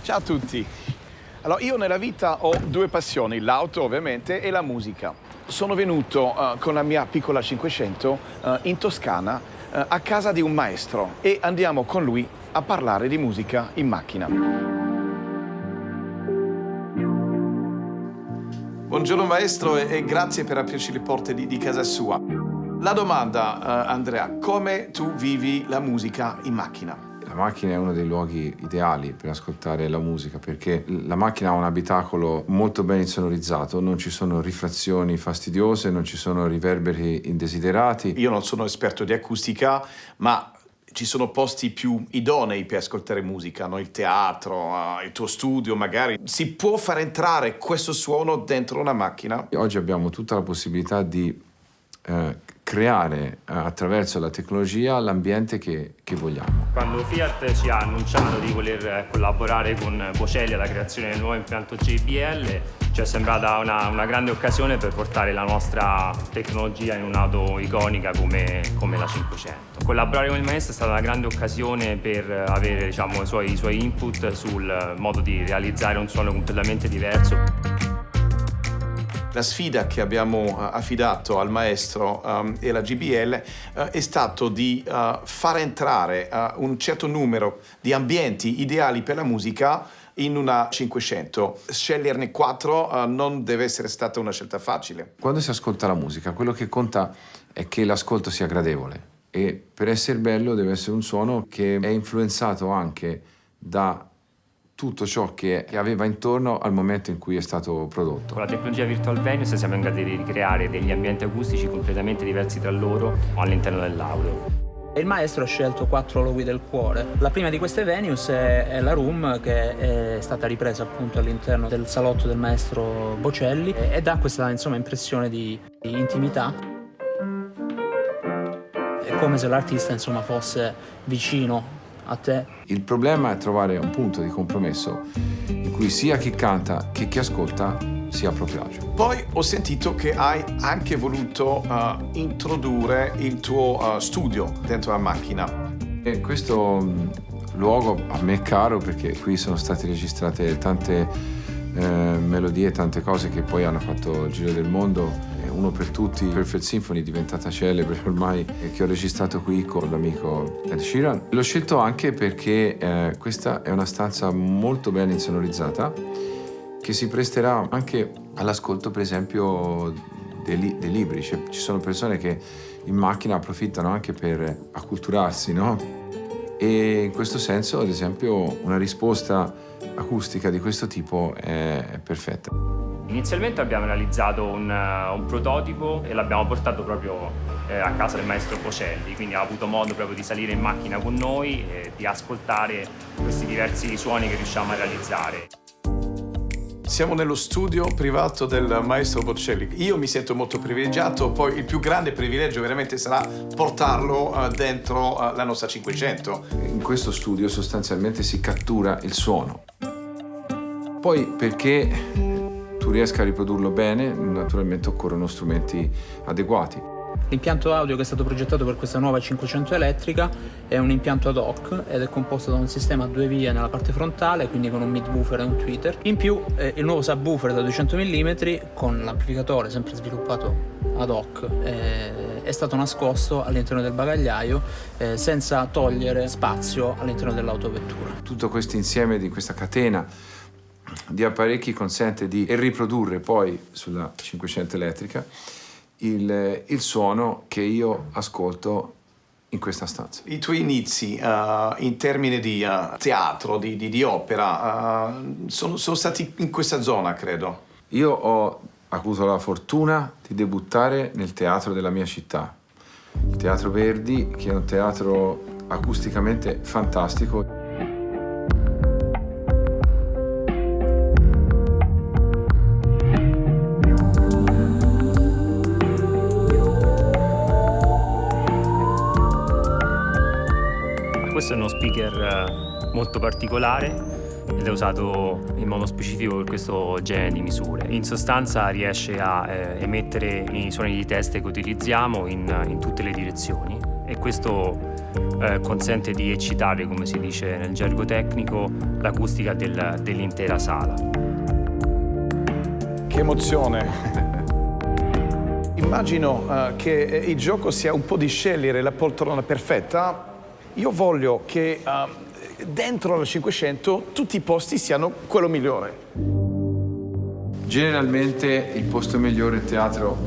Ciao a tutti. Allora, io nella vita ho due passioni, l'auto ovviamente e la musica. Sono venuto con la mia piccola 500 in Toscana a casa di un maestro e andiamo con lui a parlare di musica in macchina. Buongiorno maestro e grazie per aprirci le porte di casa sua. La domanda, Andrea, come tu vivi la musica in macchina? La macchina è uno dei luoghi ideali per ascoltare la musica perché la macchina ha un abitacolo molto ben insonorizzato, non ci sono rifrazioni fastidiose, non ci sono riverberi indesiderati. Io non sono esperto di acustica, ma ci sono posti più idonei per ascoltare musica, no? Il teatro, il tuo studio magari. Si può far entrare questo suono dentro una macchina? Oggi abbiamo tutta la possibilità di creare attraverso la tecnologia l'ambiente che vogliamo. Quando Fiat ci ha annunciato di voler collaborare con Bocelli alla creazione del nuovo impianto JBL, ci è sembrata una grande occasione per portare la nostra tecnologia in un'auto iconica come la 500. Collaborare con il maestro è stata una grande occasione per avere, diciamo, i suoi input sul modo di realizzare un suono completamente diverso. La sfida che abbiamo affidato al maestro e alla JBL è stato di far entrare un certo numero di ambienti ideali per la musica in una 500. Sceglierne 4 non deve essere stata una scelta facile. Quando si ascolta la musica, quello che conta è che l'ascolto sia gradevole e per essere bello deve essere un suono che è influenzato anche da tutto ciò che aveva intorno al momento in cui è stato prodotto. Con la tecnologia Virtual Venues siamo in grado di ricreare degli ambienti acustici completamente diversi tra loro all'interno dell'auto. Il maestro ha scelto 4 luoghi del cuore. La prima di queste venues è la room, che è stata ripresa appunto all'interno del salotto del maestro Bocelli e dà questa, insomma, impressione di intimità. È come se l'artista, insomma, fosse vicino a te. Il problema è trovare un punto di compromesso in cui sia chi canta che chi ascolta sia a proprio agio. Poi ho sentito che hai anche voluto introdurre il tuo studio dentro la macchina. E questo luogo a me è caro perché qui sono state registrate tante melodie, tante cose che poi hanno fatto il giro del mondo. Uno per tutti, Perfect Symphony, è diventata celebre ormai, che ho registrato qui con l'amico Ed Sheeran. L'ho scelto anche perché questa è una stanza molto ben insonorizzata che si presterà anche all'ascolto, per esempio, dei libri. Ci sono persone che in macchina approfittano anche per acculturarsi, no? E in questo senso, ad esempio, una risposta acustica di questo tipo è perfetta. Inizialmente abbiamo realizzato un prototipo e l'abbiamo portato proprio a casa del maestro Bocelli, quindi ha avuto modo proprio di salire in macchina con noi e di ascoltare questi diversi suoni che riusciamo a realizzare. Siamo nello studio privato del maestro Bocelli. Io mi sento molto privilegiato, poi il più grande privilegio veramente sarà portarlo dentro la nostra 500. In questo studio sostanzialmente si cattura il suono. Poi perché tu riesca a riprodurlo bene, naturalmente occorrono strumenti adeguati. L'impianto audio che è stato progettato per questa nuova 500 elettrica è un impianto ad hoc ed è composto da un sistema a 2 vie nella parte frontale, quindi con un mid-woofer e un tweeter. In più il nuovo subwoofer da 200 mm con l'amplificatore sempre sviluppato ad hoc è stato nascosto all'interno del bagagliaio senza togliere spazio all'interno dell'autovettura. Tutto questo insieme di questa catena di apparecchi consente di riprodurre poi sulla 500 elettrica il suono che io ascolto in questa stanza. I tuoi inizi in termini di teatro, di opera, sono stati in questa zona, credo. Io ho avuto la fortuna di debuttare nel teatro della mia città, il Teatro Verdi, che è un teatro acusticamente fantastico. Questo è uno speaker molto particolare ed è usato in modo specifico per questo genere di misure. In sostanza riesce a emettere i suoni di testa che utilizziamo in tutte le direzioni e questo consente di eccitare, come si dice nel gergo tecnico, l'acustica dell'intera sala. Che emozione! Immagino che il gioco sia un po' di scegliere la poltrona perfetta. Io voglio che dentro la 500 tutti i posti siano quello migliore. Generalmente il posto migliore in teatro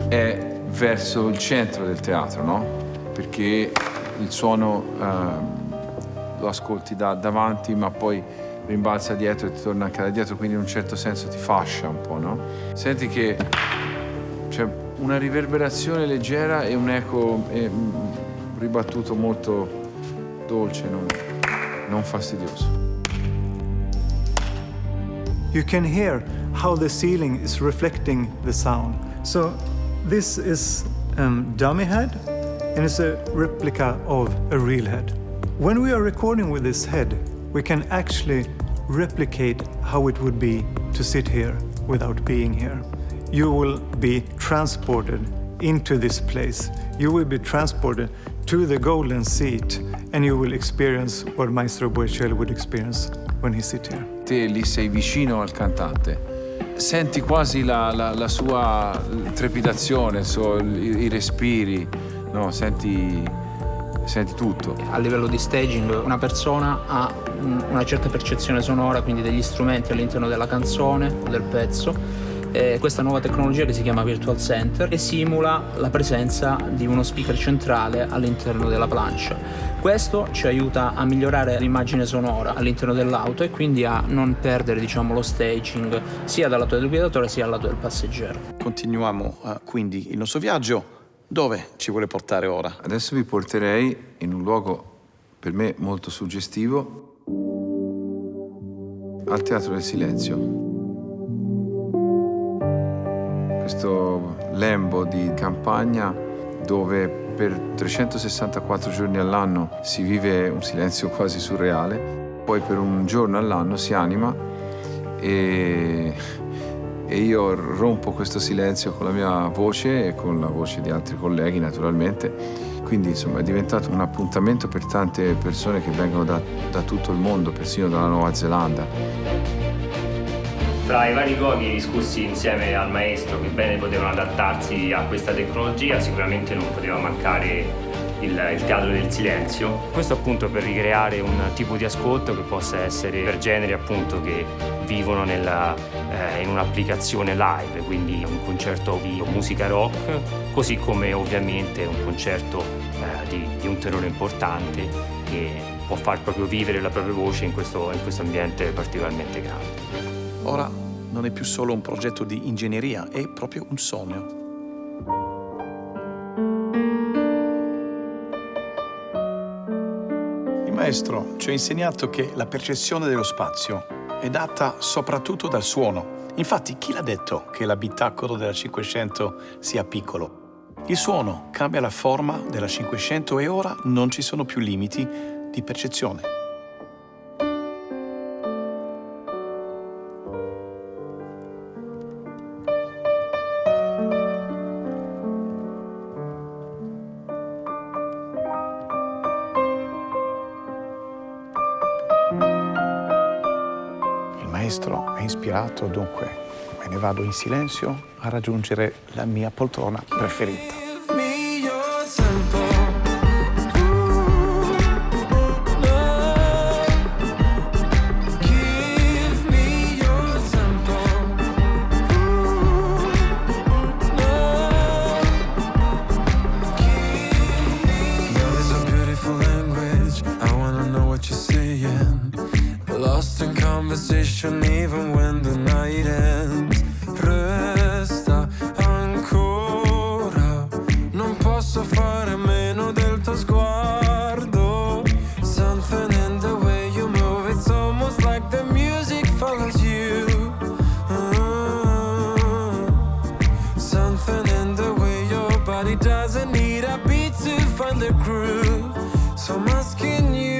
è verso il centro del teatro, no? Perché il suono lo ascolti da davanti, ma poi rimbalza dietro e ti torna anche da dietro, quindi in un certo senso ti fascia un po', no? Senti che c'è una riverberazione leggera e un eco ribattuto molto dolce, non fastidioso. You can hear how the ceiling is reflecting the sound. So this is dummy head, and it's a replica of a real head. When we are recording with this head, we can actually replicate how it would be to sit here without being here. You will be transported into this place. You will be transported to the golden seat, and you will experience what Maestro Bocelli would experience when he sits here. Te lì sei vicino al cantante, senti quasi la sua trepidazione, i respiri, no? Senti tutto. A livello di staging una persona ha una certa percezione sonora, quindi degli strumenti all'interno della canzone o del pezzo. Questa nuova tecnologia che si chiama Virtual Center e simula la presenza di uno speaker centrale all'interno della plancia. Questo ci aiuta a migliorare l'immagine sonora all'interno dell'auto e quindi a non perdere, diciamo, lo staging sia dal lato del guidatore sia dal lato del passeggero. Continuiamo quindi il nostro viaggio. Dove ci vuole portare ora? Adesso vi porterei in un luogo per me molto suggestivo, al Teatro del Silenzio. Questo lembo di campagna dove per 364 giorni all'anno si vive un silenzio quasi surreale, poi per un giorno all'anno si anima e io rompo questo silenzio con la mia voce e con la voce di altri colleghi naturalmente. Quindi insomma è diventato un appuntamento per tante persone che vengono da tutto il mondo, persino dalla Nuova Zelanda. Tra i vari luoghi discussi insieme al maestro che bene potevano adattarsi a questa tecnologia, sicuramente non poteva mancare il Teatro del Silenzio. Questo appunto per ricreare un tipo di ascolto che possa essere per generi appunto che vivono in un'applicazione live, quindi un concerto di musica rock, così come ovviamente un concerto di un tenore importante che può far proprio vivere la propria voce in questo ambiente particolarmente grande. Ora non è più solo un progetto di ingegneria, è proprio un sogno. Il maestro ci ha insegnato che la percezione dello spazio è data soprattutto dal suono. Infatti, chi l'ha detto che l'abitacolo della 500 sia piccolo? Il suono cambia la forma della 500 e ora non ci sono più limiti di percezione. Il maestro è ispirato, dunque me ne vado in silenzio a raggiungere la mia poltrona preferita. Even when the night ends, resta ancora. Non posso fare a meno del tuo sguardo. Something in the way you move, it's almost like the music follows you. Something in the way your body doesn't need a beat to find the groove. So I'm asking you.